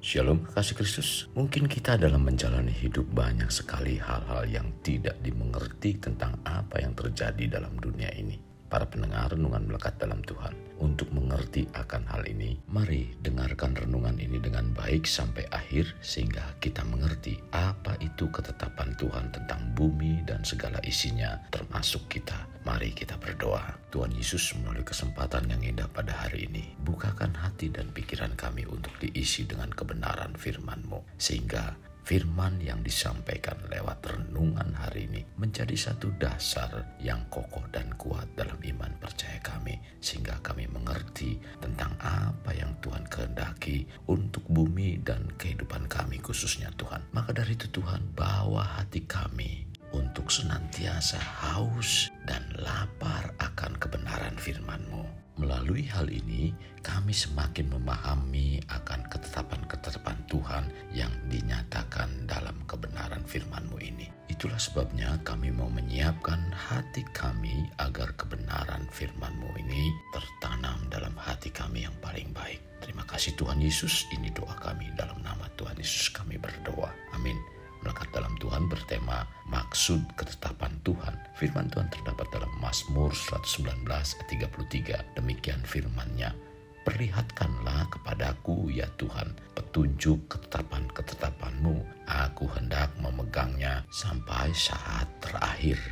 Shalom kekasih Kristus. Mungkin kita dalam menjalani hidup banyak sekali hal-hal yang tidak dimengerti tentang apa yang terjadi dalam dunia ini. Para pendengar renungan melekat dalam Tuhan, untuk mengerti akan hal ini, mari dengarkan renungan ini dengan baik sampai akhir sehingga kita mengerti apa itu ketetapan Tuhan tentang bumi dan segala isinya termasuk kita. Mari kita berdoa. Tuhan Yesus, melalui kesempatan yang indah pada hari ini, bukakan hati dan pikiran kami untuk diisi dengan kebenaran firman-Mu, sehingga firman yang disampaikan lewat renungan hari ini menjadi satu dasar yang kokoh dan kuat dalam iman percaya kami, sehingga kami mengerti tentang apa yang Tuhan kehendaki untuk bumi dan kehidupan kami khususnya Tuhan. Maka dari itu Tuhan, bawa hati kami untuk senantiasa haus dan lapar akan kebenaran firman-Mu. Melalui hal ini, kami semakin memahami akan ketetapan-ketetapan Tuhan yang dinyatakan dalam kebenaran firman-Mu ini. Itulah sebabnya kami mau menyiapkan hati kami agar kebenaran firman-Mu ini tertanam dalam hati kami yang paling baik. Terima kasih Tuhan Yesus, ini doa kami dalam nama Tuhan Yesus kami berdoa. Amin. Melekat dalam Tuhan bertema maksud ketetapan Tuhan. Firman Tuhan terdapat dalam Mazmur 119 ayat 33. Demikian firman-Nya, perlihatkanlah kepadaku ya Tuhan petunjuk ketetapan-ketetapan-Mu. Aku hendak memegangnya sampai saat terakhir.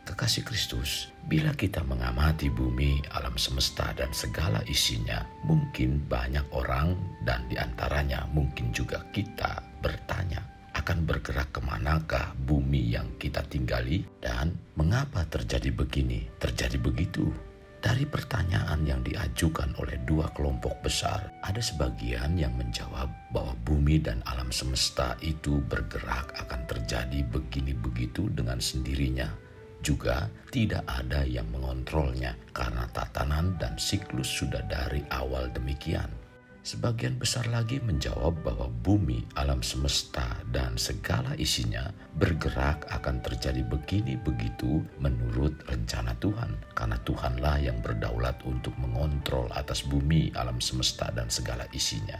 Kekasih Kristus, bila kita mengamati bumi, alam semesta dan segala isinya, mungkin banyak orang dan diantaranya mungkin juga kita bertanya, akan bergerak kemanakah bumi yang kita tinggali dan mengapa terjadi begini, terjadi begitu? Dari pertanyaan yang diajukan oleh dua kelompok besar, ada sebagian yang menjawab bahwa bumi dan alam semesta itu bergerak akan terjadi begini begitu dengan sendirinya. Juga tidak ada yang mengontrolnya karena tatanan dan siklus sudah dari awal demikian. Sebagian besar lagi menjawab bahwa bumi, alam semesta, dan segala isinya bergerak akan terjadi begini begitu menurut rencana Tuhan. Karena Tuhanlah yang berdaulat untuk mengontrol atas bumi, alam semesta, dan segala isinya.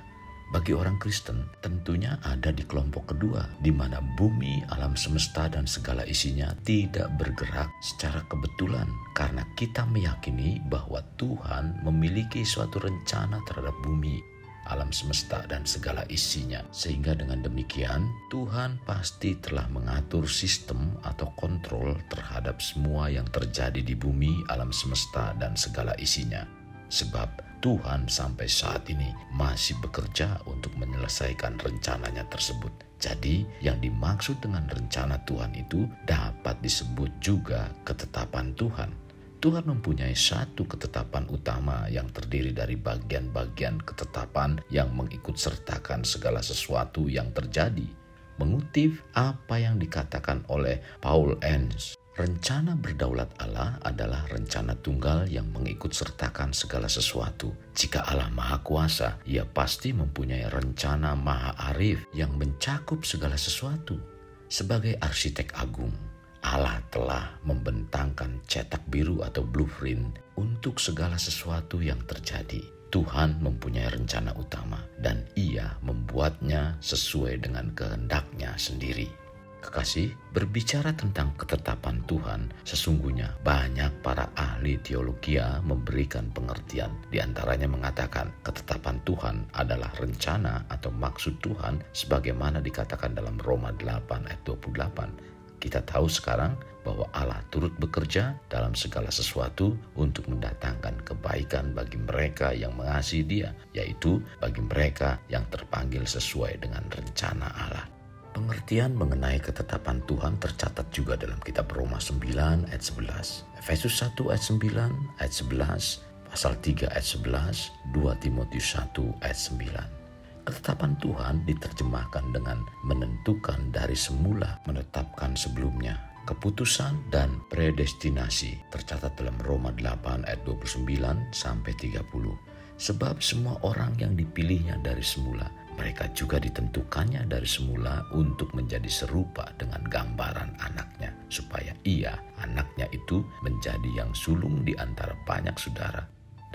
Bagi orang Kristen, tentunya ada di kelompok kedua, di mana bumi, alam semesta, dan segala isinya tidak bergerak secara kebetulan. Karena kita meyakini bahwa Tuhan memiliki suatu rencana terhadap bumi, alam semesta dan segala isinya. Sehingga dengan demikian Tuhan pasti telah mengatur sistem atau kontrol terhadap semua yang terjadi di bumi, alam semesta dan segala isinya. Sebab Tuhan sampai saat ini masih bekerja untuk menyelesaikan rencananya tersebut. Jadi yang dimaksud dengan rencana Tuhan itu dapat disebut juga ketetapan Tuhan. Tuhan mempunyai satu ketetapan utama yang terdiri dari bagian-bagian ketetapan yang mengikut sertakan segala sesuatu yang terjadi. Mengutip apa yang dikatakan oleh Paul Enns, rencana berdaulat Allah adalah rencana tunggal yang mengikut sertakan segala sesuatu. Jika Allah Maha Kuasa, Ia pasti mempunyai rencana Maha Arif yang mencakup segala sesuatu. Sebagai arsitek agung, Allah telah membentangkan cetak biru atau blueprint untuk segala sesuatu yang terjadi. Tuhan mempunyai rencana utama dan Ia membuatnya sesuai dengan kehendak-Nya sendiri. Kekasih, berbicara tentang ketetapan Tuhan, sesungguhnya banyak para ahli teologi memberikan pengertian. Di antaranya mengatakan ketetapan Tuhan adalah rencana atau maksud Tuhan sebagaimana dikatakan dalam Roma 8 ayat 28. Kita tahu sekarang bahwa Allah turut bekerja dalam segala sesuatu untuk mendatangkan kebaikan bagi mereka yang mengasihi Dia, yaitu bagi mereka yang terpanggil sesuai dengan rencana Allah. Pengertian mengenai ketetapan Tuhan tercatat juga dalam kitab Roma 9 ayat 11, Efesus 1 ayat 9, ayat 11, pasal 3 ayat 11, 2 Timotius 1 ayat 9. Ketetapan Tuhan diterjemahkan dengan menentukan dari semula, menetapkan sebelumnya. Keputusan dan predestinasi tercatat dalam Roma 8 ayat 29 sampai 30. Sebab semua orang yang dipilihnya dari semula, mereka juga ditentukannya dari semula untuk menjadi serupa dengan gambaran anaknya, supaya ia, anaknya itu, menjadi yang sulung di antara banyak saudara.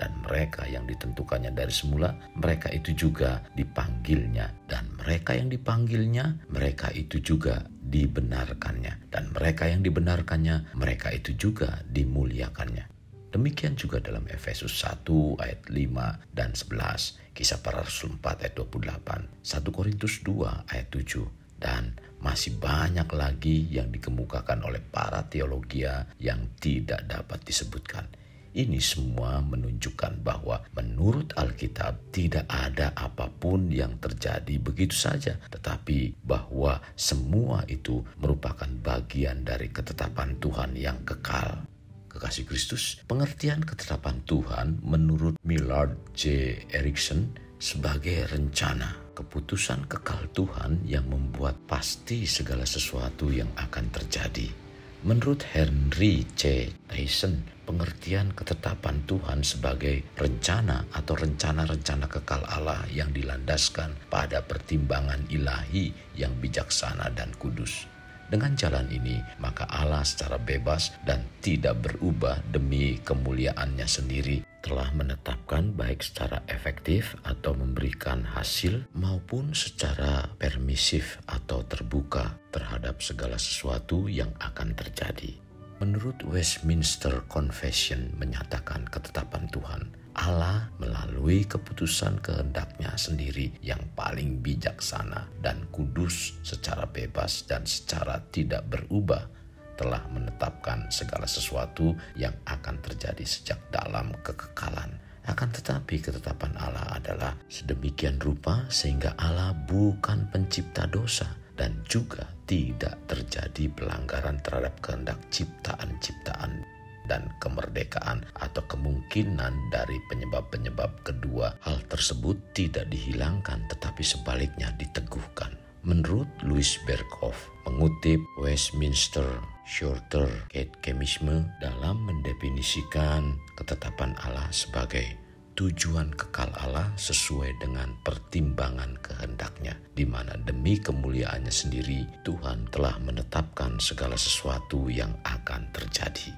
Dan mereka yang ditentukannya dari semula, mereka itu juga dipanggilnya. Dan mereka yang dipanggilnya, mereka itu juga dibenarkannya. Dan mereka yang dibenarkannya, mereka itu juga dimuliakannya. Demikian juga dalam Efesus 1 ayat 5 dan 11, Kisah Para Rasul 4 ayat 28, 1 Korintus 2 ayat 7, dan masih banyak lagi yang dikemukakan oleh para teologia yang tidak dapat disebutkan. Ini semua menunjukkan bahwa menurut Alkitab tidak ada apapun yang terjadi begitu saja, tetapi bahwa semua itu merupakan bagian dari ketetapan Tuhan yang kekal. Kekasih Kristus, pengertian ketetapan Tuhan menurut Millard J. Erickson sebagai rencana, keputusan kekal Tuhan yang membuat pasti segala sesuatu yang akan terjadi. Menurut Henry C. Tyson, pengertian ketetapan Tuhan sebagai rencana atau rencana-rencana kekal Allah yang dilandaskan pada pertimbangan ilahi yang bijaksana dan kudus. Dengan jalan ini, maka Allah secara bebas dan tidak berubah demi kemuliaannya sendiri telah menetapkan baik secara efektif atau memberikan hasil maupun secara permisif atau terbuka terhadap segala sesuatu yang akan terjadi. Menurut Westminster Confession menyatakan ketetapan Tuhan, Allah melalui keputusan kehendaknya sendiri yang paling bijaksana dan kudus secara bebas dan secara tidak berubah telah menetapkan segala sesuatu yang akan terjadi sejak dalam kekekalan. Akan tetapi ketetapan Allah adalah sedemikian rupa sehingga Allah bukan pencipta dosa dan juga tidak terjadi pelanggaran terhadap kehendak ciptaan-ciptaan dan kemerdekaan atau kemungkinan dari penyebab-penyebab kedua hal tersebut tidak dihilangkan tetapi sebaliknya diteguhkan. Menurut Louis Berkhof mengutip Westminster Shorter Catechism dalam mendefinisikan ketetapan Allah sebagai tujuan kekal Allah sesuai dengan pertimbangan kehendaknya, di mana demi kemuliaannya sendiri Tuhan telah menetapkan segala sesuatu yang akan terjadi.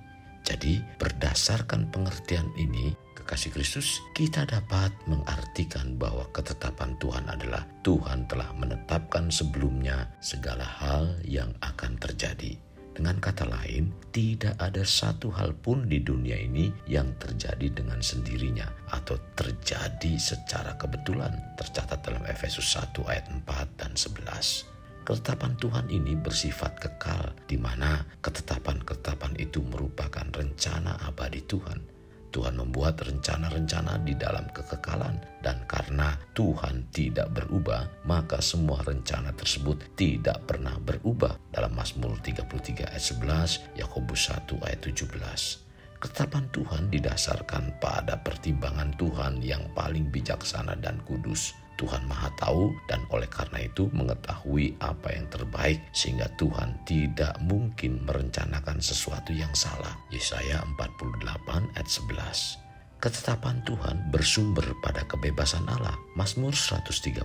Jadi berdasarkan pengertian ini, kekasih Kristus, kita dapat mengartikan bahwa ketetapan Tuhan adalah Tuhan telah menetapkan sebelumnya segala hal yang akan terjadi. Dengan kata lain, tidak ada satu hal pun di dunia ini yang terjadi dengan sendirinya atau terjadi secara kebetulan, tercatat dalam Efesus 1 ayat 4 dan 11. Ketetapan Tuhan ini bersifat kekal, di mana ketetapan-ketetapan itu merupakan rencana abadi Tuhan. Tuhan membuat rencana-rencana di dalam kekekalan, dan karena Tuhan tidak berubah, maka semua rencana tersebut tidak pernah berubah. Dalam Mazmur 33 ayat 11, Yakobus 1 ayat 17. Ketetapan Tuhan didasarkan pada pertimbangan Tuhan yang paling bijaksana dan kudus. Tuhan Maha Tahu dan oleh karena itu mengetahui apa yang terbaik sehingga Tuhan tidak mungkin merencanakan sesuatu yang salah. Yesaya 48 ayat 11. Ketetapan Tuhan bersumber pada kebebasan Allah. Mazmur 135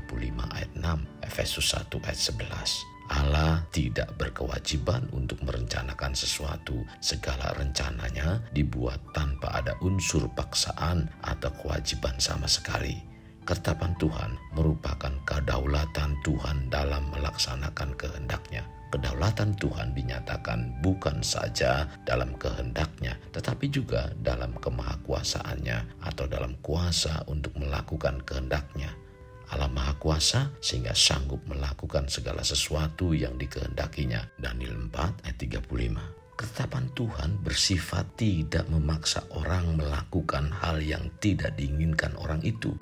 ayat 6, Efesus 1 ayat 11. Allah tidak berkewajiban untuk merencanakan sesuatu. Segala rencananya dibuat tanpa ada unsur paksaan atau kewajiban sama sekali. Ketetapan Tuhan merupakan kedaulatan Tuhan dalam melaksanakan kehendaknya. Kedaulatan Tuhan dinyatakan bukan saja dalam kehendaknya, tetapi juga dalam kemahakuasaannya atau dalam kuasa untuk melakukan kehendaknya. Allah Maha Kuasa sehingga sanggup melakukan segala sesuatu yang dikehendakinya. Daniel 4 ayat 35. Ketetapan Tuhan bersifat tidak memaksa orang melakukan hal yang tidak diinginkan orang itu.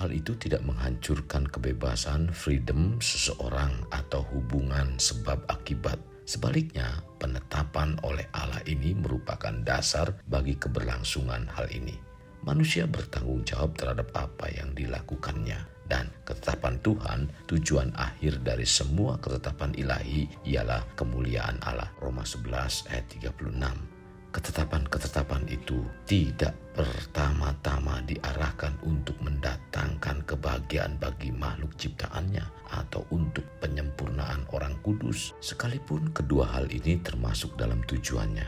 Hal itu tidak menghancurkan kebebasan, freedom seseorang atau hubungan sebab akibat. Sebaliknya, penetapan oleh Allah ini merupakan dasar bagi keberlangsungan hal ini. Manusia bertanggung jawab terhadap apa yang dilakukannya. Dan ketetapan Tuhan, tujuan akhir dari semua ketetapan ilahi ialah kemuliaan Allah. Roma 11 ayat 36. Ketetapan-ketetapan itu tidak pertama-tama diarahkan untuk mendatangkan kebahagiaan bagi makhluk ciptaannya atau untuk penyempurnaan orang kudus, sekalipun kedua hal ini termasuk dalam tujuannya.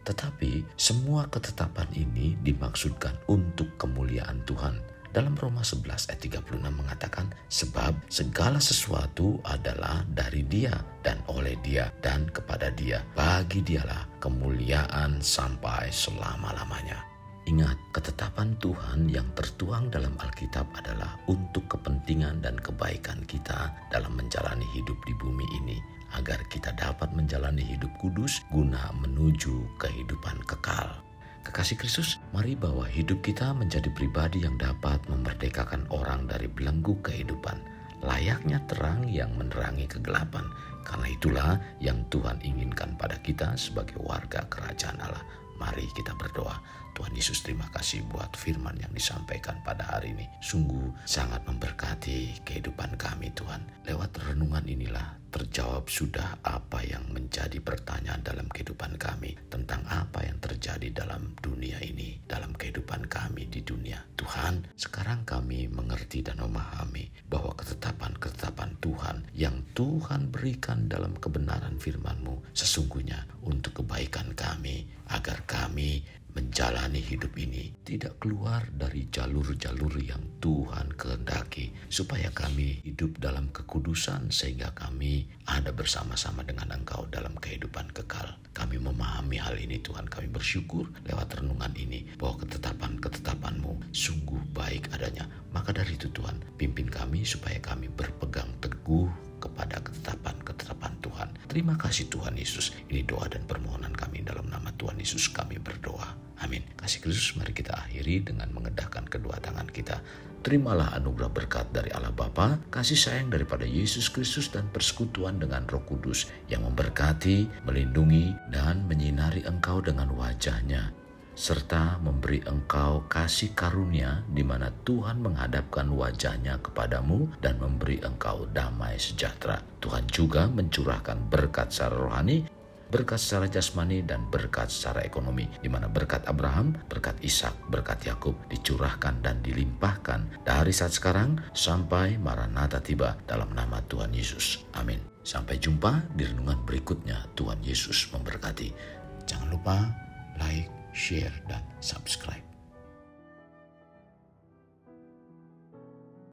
Tetapi semua ketetapan ini dimaksudkan untuk kemuliaan Tuhan. Dalam Roma 11 ayat 36 mengatakan, sebab segala sesuatu adalah dari Dia dan oleh Dia dan kepada Dia. Bagi Dialah kemuliaan sampai selama-lamanya. Ingat, ketetapan Tuhan yang tertuang dalam Alkitab adalah untuk kepentingan dan kebaikan kita dalam menjalani hidup di bumi ini, agar kita dapat menjalani hidup kudus guna menuju kehidupan kekal. Kekasih Kristus, mari bawa hidup kita menjadi pribadi yang dapat memerdekakan orang dari belenggu kehidupan, layaknya terang yang menerangi kegelapan. Karena itulah yang Tuhan inginkan pada kita sebagai warga kerajaan Allah. Mari kita berdoa. Tuhan Yesus, terima kasih buat firman yang disampaikan pada hari ini. Sungguh sangat memberkati kehidupan kami Tuhan. Lewat renungan inilah terjawab sudah apa yang menjadi pertanyaan dalam kehidupan kami. Tentang apa yang terjadi dalam dunia ini, dalam kehidupan kami di dunia. Tuhan, sekarang kami mengerti dan memahami bahwa ketetapan-ketetapan Tuhan yang Tuhan berikan dalam kebenaran firman-Mu sesungguhnya untuk kebaikan kami, agar kami menjalani hidup ini tidak keluar dari jalur-jalur yang Tuhan kehendaki, supaya kami hidup dalam kekudusan sehingga kami ada bersama-sama dengan Engkau dalam kehidupan kekal. Kami memahami hal ini Tuhan, kami bersyukur lewat renungan ini bahwa ketetapan-ketetapan-Mu sungguh baik adanya. Maka dari itu Tuhan, pimpin kami supaya kami berpegang teguh kepada ketetapan-ketetapan Tuhan. Terima kasih Tuhan Yesus. Ini doa dan permohonan kami dalam nama Tuhan Yesus kami berdoa. Amin. Kasih Kristus, mari kita akhiri dengan mengedahkan kedua tangan kita. Terimalah anugerah berkat dari Allah Bapa, kasih sayang daripada Yesus Kristus dan persekutuan dengan Roh Kudus yang memberkati, melindungi, dan menyinari engkau dengan wajah-Nya, serta memberi engkau kasih karunia di mana Tuhan menghadapkan wajah-Nya kepadamu dan memberi engkau damai sejahtera. Tuhan juga mencurahkan berkat secara rohani, berkat secara jasmani, dan berkat secara ekonomi, di mana berkat Abraham, berkat Ishak, berkat Yakub dicurahkan dan dilimpahkan dari saat sekarang sampai Maranatha tiba dalam nama Tuhan Yesus. Amin. Sampai jumpa di renungan berikutnya. Tuhan Yesus memberkati. Jangan lupa like, share, dan subscribe.